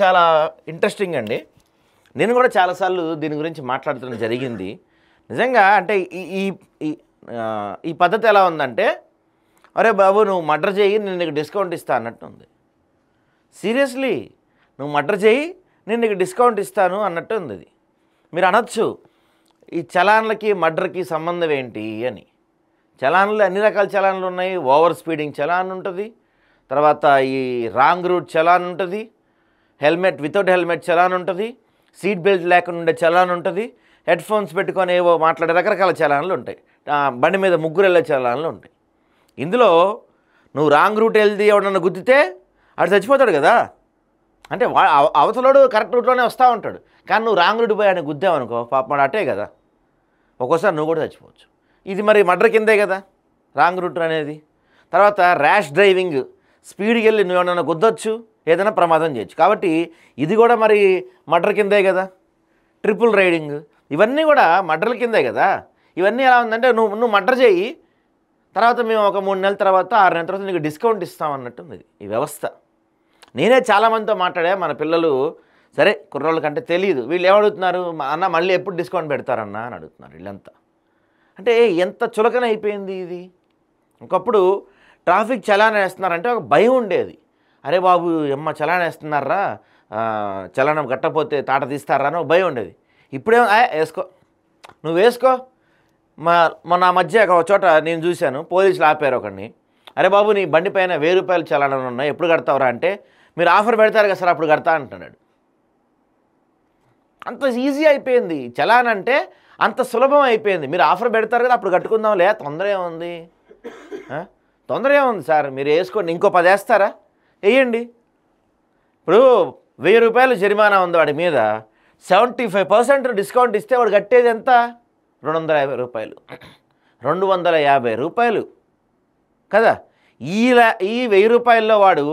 చాలా ఇంట్రెస్టింగ్ అండి. నేను కూడా చాలాసార్లు దీని గురించి మాట్లాడటం జరిగింది. నిజంగా అంటే ఈ ఈ ఈ ఈ పద్ధతి ఎలా ఉందంటే, అరే బాబు నువ్వు మర్డర్ చేయి నేను నీకు డిస్కౌంట్ ఇస్తా అన్నట్టు ఉంది. సీరియస్లీ నువ్వు మర్డర్ చేయి నేను నీకు డిస్కౌంట్ ఇస్తాను అన్నట్టు ఉంది. ఇది మీరు అనొచ్చు ఈ చలాన్లకి మర్డర్కి సంబంధం ఏంటి అని. చలాన్లు అన్ని రకాల చలాన్లు ఉన్నాయి. ఓవర్ స్పీడింగ్ చలాన్ ఉంటుంది, తర్వాత ఈ రాంగ్ రూట్ చలాన్ ఉంటుంది, హెల్మెట్ వితౌట్ హెల్మెట్ చలాన్ ఉంటుంది, సీట్ బెల్ట్ లేకుండా ఉండే చలాన్ ఉంటుంది, హెడ్ ఫోన్స్ పెట్టుకొని ఏవో మాట్లాడే రకరకాల చలాన్లు ఉంటాయి, బండి మీద ముగ్గురు వెళ్ళే చలాన్లు ఉంటాయి. ఇందులో నువ్వు రాంగ్ రూట్ వెళ్తే ఎవడన్నా గుద్దితే ఆడు చచ్చిపోతాడు కదా. అంటే అవతలోడు కరెక్ట్ రూట్లోనే వస్తూ ఉంటాడు, కానీ నువ్వు రాంగ్ రూట్ పోయి ఆయన గుద్దావు అనుకో పాపం అట్టే కదా, ఒక్కోసారి నువ్వు కూడా చచ్చిపోవచ్చు. ఇది మరి మర్డర్ కిందే కదా రాంగ్ రూట్ అనేది. తర్వాత ర్యాష్ డ్రైవింగ్, స్పీడ్కి వెళ్ళి నువ్వు ఏమన్నా గుద్దొచ్చు, ఏదైనా ప్రమాదం చేయొచ్చు. కాబట్టి ఇది కూడా మరి మర్డర్ కిందే కదా. ట్రిపుల్ రైడింగ్ ఇవన్నీ కూడా మర్డర్ల కిందే కదా. ఇవన్నీ ఎలా ఉందంటే నువ్వు మర్డర్ చేయి, తర్వాత మేము ఒక 3 నెలల తర్వాత 6 నెలల తర్వాత నీకు డిస్కౌంట్ ఇస్తామన్నట్టుంది ఈ వ్యవస్థ. నేనే చాలామందితో మాట్లాడా, మన పిల్లలు సరే కుర్రోళ్ళ కంటే తెలియదు, వీళ్ళు ఏమడుగుతున్నారు అన్న మళ్ళీ ఎప్పుడు డిస్కౌంట్ పెడతారన్నా అని అడుగుతున్నారు వీళ్ళంతా. అంటే ఎంత చులకన అయిపోయింది ఇది. ఒకప్పుడు ట్రాఫిక్ చలాన్ వేస్తున్నారంటే ఒక భయం ఉండేది. అరే బాబు ఎమ్మ చలాన్ వేస్తున్నారా, చలానం కట్టకపోతే తాట తీస్తారా అని ఒక భయం ఉండేది. ఇప్పుడేమో వేసుకో నువ్వు వేసుకో. మొన్న మధ్య ఒక చోట నేను చూశాను, పోలీసులు ఆపారు ఒకడిని. అరే బాబు నీ బండి పైన 1000 రూపాయలు చలానం ఉన్నాయి, ఎప్పుడు కడతావురా అంటే, మీరు ఆఫర్ పెడతారు కదా సార్ అప్పుడు కడతా అంటున్నాడు. అంత ఈజీ అయిపోయింది చలాన్ అంటే, అంత సులభం అయిపోయింది. మీరు ఆఫర్ పెడతారు కదా అప్పుడు కట్టుకుందాంలే, తొందర ఏముంది, తొందర ఏముంది సార్ మీరు వేసుకోండి, ఇంకో 10 వేస్తారా వేయండి. ఇప్పుడు 1000 రూపాయలు జరిమానా ఉంది వాడి మీద, 75% డిస్కౌంట్ ఇస్తే వాడు కట్టేది ఎంత, 250 రూపాయలు, 250 రూపాయలు కదా. ఈ 1000 రూపాయల్లో వాడు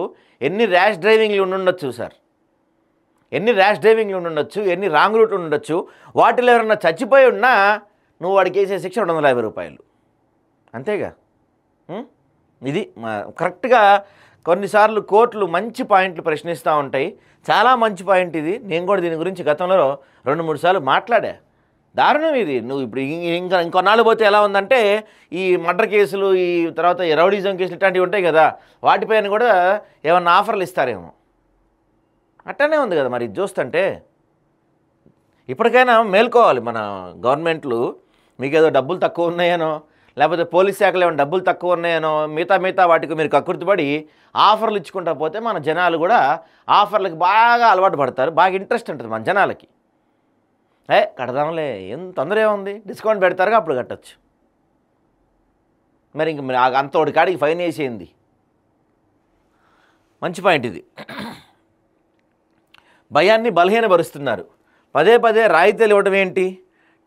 ఎన్ని ర్యాష్ డ్రైవింగ్లు ఉండొచ్చు సార్, ఎన్ని ర్యాష్ డ్రైవింగ్లు ఉండొచ్చు, ఎన్ని రాంగ్ రూట్ ఉండొచ్చు. వాటిలో ఎవరన్నా చచ్చిపోయి ఉన్నా నువ్వు వాడికి వేసే శిక్ష 250 రూపాయలు అంతేగా. ఇది కరెక్ట్గా కొన్నిసార్లు కోర్టులు మంచి పాయింట్లు ప్రశ్నిస్తూ ఉంటాయి. చాలా మంచి పాయింట్ ఇది. నేను కూడా దీని గురించి గతంలో 2-3 సార్లు మాట్లాడా. దారుణం ఇది. నువ్వు ఇప్పుడు ఇంకొన్నాళ్ళు పోతే ఎలా ఉందంటే, ఈ మర్డర్ కేసులు, ఈ తర్వాత ఈ రౌడీజం కేసులు ఇట్లాంటివి ఉంటాయి కదా, వాటిపైన కూడా ఏమన్నా ఆఫర్లు ఇస్తారేమో. అట్టనే ఉంది కదా మరి ఇది చూస్తుంటే. ఇప్పటికైనా మేల్కోవాలి మన గవర్నమెంట్లు. మీకు ఏదో డబ్బులు తక్కువ ఉన్నాయనో, లేకపోతే పోలీస్ శాఖలో ఏమైనా డబ్బులు తక్కువ ఉన్నాయనో, మిగతా వాటికి మీరు కక్కుర్తిపడి ఆఫర్లు ఇచ్చుకుంటా పోతే మన జనాలు కూడా ఆఫర్లకు బాగా అలవాటు పడతారు. బాగా ఇంట్రెస్ట్ ఉంటుంది మన జనాలకి. కడదాంలే ఏం తొందర ఏముంది, డిస్కౌంట్ పెడతారుగా అప్పుడు కట్టచ్చు. మరి ఇంక అంతోడి కాడికి ఫైన్ వేసేయండి. మంచి పాయింట్ ఇది. భయాన్ని బలహీనపరుస్తున్నారు. పదే రాయితీలు ఇవ్వడం ఏంటి?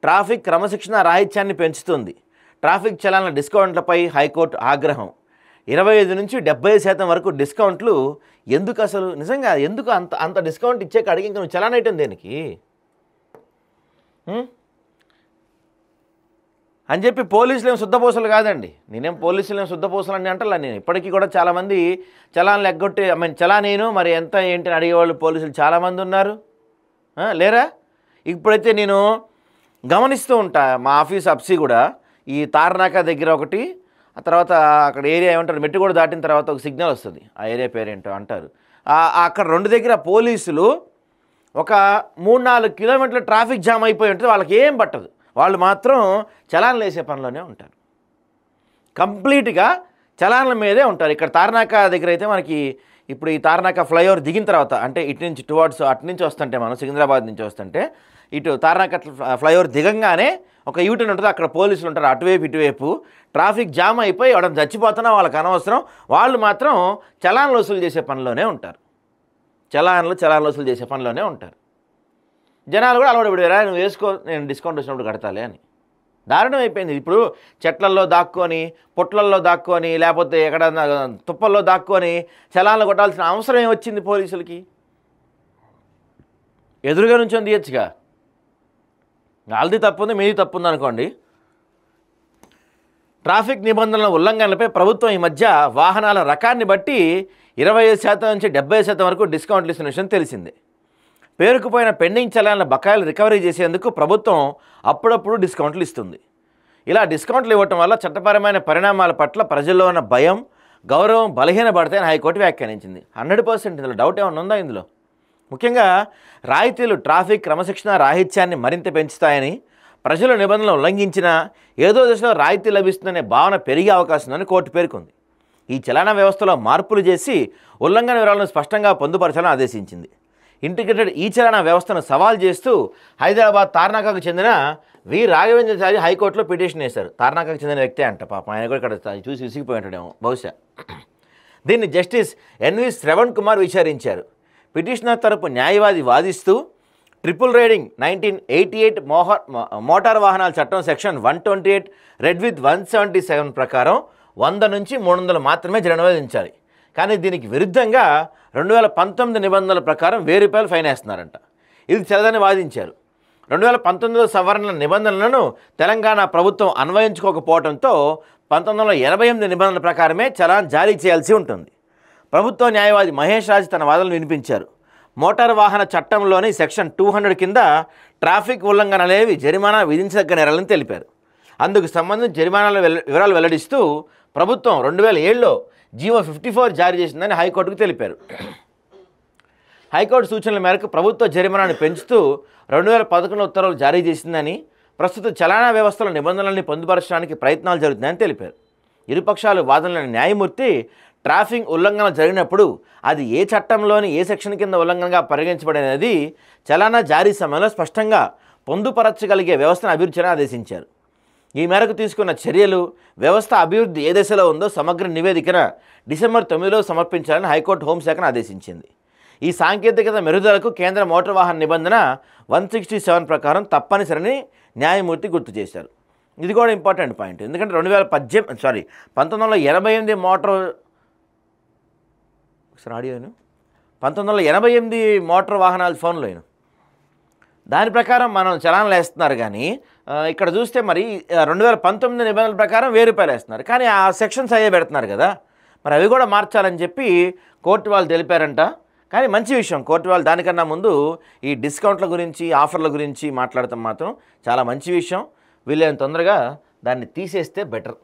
ట్రాఫిక్ క్రమశిక్షణ రాహిత్యాన్ని పెంచుతుంది. ట్రాఫిక్ చలాన్ల డిస్కౌంట్లపై హైకోర్టు ఆగ్రహం. 25 నుంచి 70% వరకు డిస్కౌంట్లు ఎందుకు అసలు? నిజంగా ఎందుకు అంత డిస్కౌంట్ ఇచ్చే కాడికి ఇంకా నువ్వు చలాన్ ఐటమ్ దేనికి అని చెప్పి పోలీసులు ఏం శుద్ధపూసలు కాదండి. నేనేం పోలీసులు ఏం శుద్ధపూసలు అని అంటలా. నేను ఇప్పటికీ కూడా చాలామంది చలాన్లు ఎగ్గొట్టి చలానేను మరి ఎంత ఏంటి అని అడిగేవాళ్ళు పోలీసులు చాలామంది ఉన్నారు, లేరా? ఇప్పుడైతే నేను గమనిస్తూ ఉంటా, మా ఆఫీస్ అప్సీ కూడా ఈ తార్నాక దగ్గర ఒకటి, ఆ తర్వాత అక్కడ ఏరియా ఏమంటారు, మెట్టుగూడ దాటిన తర్వాత ఒక సిగ్నల్ వస్తుంది, ఆ ఏరియా పేరేంటో అంటారు. అక్కడ 2 దగ్గర పోలీసులు ఒక 3-4 కిలోమీటర్ల ట్రాఫిక్ జామ్ అయిపోయి ఉంటుంది, వాళ్ళకి ఏం పట్టదు. వాళ్ళు మాత్రం చలాన్లు వేసే పనిలోనే ఉంటారు, కంప్లీట్గా చలాన్ల మీదే ఉంటారు. ఇక్కడ తార్నాక దగ్గర అయితే మనకి ఇప్పుడు ఈ తార్నాక ఫ్లైఓవర్ దిగిన తర్వాత, అంటే ఇటు నుంచి టువర్డ్స్ అటు నుంచి వస్తుంటే, మనం సికింద్రాబాద్ నుంచి వస్తుంటే ఇటు తార్నాక ఫ్లైఓవర్ దిగంగానే ఒక యూటర్న్ ఉంటుంది, అక్కడ పోలీసులు ఉంటారు అటువైపు ఇటువైపు. ట్రాఫిక్ జామ్ అయిపోయి ఎవడన్నా చచ్చిపోతున్నా వాళ్ళకి అనవసరం, వాళ్ళు మాత్రం చలాన్లు వసూలు చేసే పనిలోనే ఉంటారు, చలాన్లు వసూలు చేసే పనిలోనే ఉంటారు. జనాలు కూడా అలవాటు పడిపోయారా, నువ్వు వేసుకో నేను డిస్కౌంట్ వచ్చినప్పుడు కడతాలే అని. దారుణం అయిపోయింది. ఇప్పుడు చెట్లల్లో దాక్కొని, పొట్లల్లో దాక్కొని, లేకపోతే ఎక్కడన్నా తుప్పల్లో దాక్కొని చలాన్లు కొట్టాల్సిన అవసరం ఏమొచ్చింది పోలీసులకి? ఎదురుగా నుంచొని తీయచ్చుగా. వాళ్ళది తప్పు ఉంది, మీది తప్పు ఉంది అనుకోండి. ట్రాఫిక్ నిబంధనల ఉల్లంఘనలపై ప్రభుత్వం ఈ మధ్య వాహనాల రకాన్ని బట్టి 25% నుంచి 70% వరకు డిస్కౌంట్లు ఇస్తున్న విషయం తెలిసిందే. పేరుకుపోయిన పెండింగ్ చలాన్ల బకాయిలు రికవరీ చేసేందుకు ప్రభుత్వం అప్పుడప్పుడు డిస్కౌంట్లు ఇస్తుంది. ఇలా డిస్కౌంట్లు ఇవ్వటం వల్ల చట్టపరమైన పరిణామాల పట్ల ప్రజల్లో ఉన్న భయం, గౌరవం బలహీనపడతాయని హైకోర్టు వ్యాఖ్యానించింది. 100% ఇందులో డౌట్ ఏమైనా ఉందా? ఇందులో ముఖ్యంగా రాయితీలు ట్రాఫిక్ క్రమశిక్షణ రాహిత్యాన్ని మరింత పెంచుతాయని, ప్రజల నిబంధనలు ఉల్లంఘించినా ఏదో దశలో రాయితీ లభిస్తుందనే భావన పెరిగే అవకాశం ఉందని కోర్టు పేర్కొంది. ఈ చలానా వ్యవస్థలో మార్పులు చేసి ఉల్లంఘన వివరాలను స్పష్టంగా పొందుపరచాలని ఆదేశించింది. ఇంటిగ్రేటెడ్ ఈ చలానా వ్యవస్థను సవాల్ చేస్తూ హైదరాబాద్ తార్నాకకు చెందిన వి రాఘవేంద్రచారి హైకోర్టులో పిటిషన్ వేశారు. తార్నాకకు చెందిన వ్యక్తే అంట, పాపం ఆయన కూడా ఇక్కడ చూసి విసిగిపోయి ఉంటాడేమో బహుశా. దీన్ని జస్టిస్ ఎన్వి శ్రవణ్ కుమార్ విచారించారు. పిటిషనర్ తరపు న్యాయవాది వాదిస్తూ ట్రిపుల్ రైడింగ్ 1988 మోటార్ వాహనాల చట్టం సెక్షన్ 128 రెడ్ విత్ 177 ప్రకారం 100 నుంచి 300 మాత్రమే జరిమానా విధించాలి. కానీ దీనికి విరుద్ధంగా 2019 నిబంధనల ప్రకారం ₹1000 ఫైన్ వేస్తున్నారంట. ఇది చెల్లదని వాదించారు. 2019 సవరణ నిబంధనలను తెలంగాణ ప్రభుత్వం అన్వయించుకోకపోవడంతో 1988 నిబంధనల ప్రకారమే చలాన్ జారీ చేయాల్సి ఉంటుంది. ప్రభుత్వ న్యాయవాది మహేష్ రాజ్ తన వాదనలు వినిపించారు. మోటార్ వాహన చట్టంలోని సెక్షన్ 200 కింద ట్రాఫిక్ ఉల్లంఘనలేవి జరిమానా విధించదగ్గ నేరాలని తెలిపారు. అందుకు సంబంధించి జరిమానాల వివరాలు వెల్లడిస్తూ ప్రభుత్వం 2007లో జీవో 54 జారీ చేసిందని హైకోర్టుకు తెలిపారు. హైకోర్టు సూచనల మేరకు ప్రభుత్వ జరిమానాను పెంచుతూ 2011 ఉత్తర్వులు జారీ చేసిందని, ప్రస్తుత చలానా వ్యవస్థల నిబంధనల్ని పొందుపరచడానికి ప్రయత్నాలు జరుగుతున్నాయని తెలిపారు. ఇరుపక్షాలు వాదనల న్యాయమూర్తి ట్రాఫిక్ ఉల్లంఘన జరిగినప్పుడు అది ఏ చట్టంలోని ఏ సెక్షన్ కింద ఉల్లంఘనగా పరిగణించబడినది చలానా జారీ సమయంలో స్పష్టంగా పొందుపరచగలిగే వ్యవస్థను అభివృద్ధి చేయాలని ఆదేశించారు. ఈ మేరకు తీసుకున్న చర్యలు, వ్యవస్థ అభివృద్ధి ఏ దశలో ఉందో సమగ్ర నివేదికన డిసెంబర్ 9లో సమర్పించాలని హైకోర్టు హోంశాఖను ఆదేశించింది. ఈ సాంకేతికత మెరుగుదలకు కేంద్ర మోటార్ వాహన నిబంధన 167 ప్రకారం తప్పనిసరిని న్యాయమూర్తి గుర్తు చేశారు. ఇది కూడా ఇంపార్టెంట్ పాయింట్. ఎందుకంటే 1988 మోటార్ వాహనాల ఫోన్లో దాని ప్రకారం మనం చలానాలు వేస్తున్నారు. కానీ ఇక్కడ చూస్తే మరి 2019 నిబంధనల ప్రకారం ₹1000 వేస్తున్నారు. కానీ ఆ సెక్షన్స్ అయ్యే పెడుతున్నారు కదా, మరి అవి కూడా మార్చాలని చెప్పి కోర్టు వాళ్ళు తెలిపారంట. కానీ మంచి విషయం, కోర్టు వాళ్ళు దానికన్నా ముందు ఈ డిస్కౌంట్ల గురించి, ఆఫర్ల గురించి మాట్లాడటం మాత్రం చాలా మంచి విషయం. వీళ్ళని తొందరగా దాన్ని తీసేస్తే బెటర్.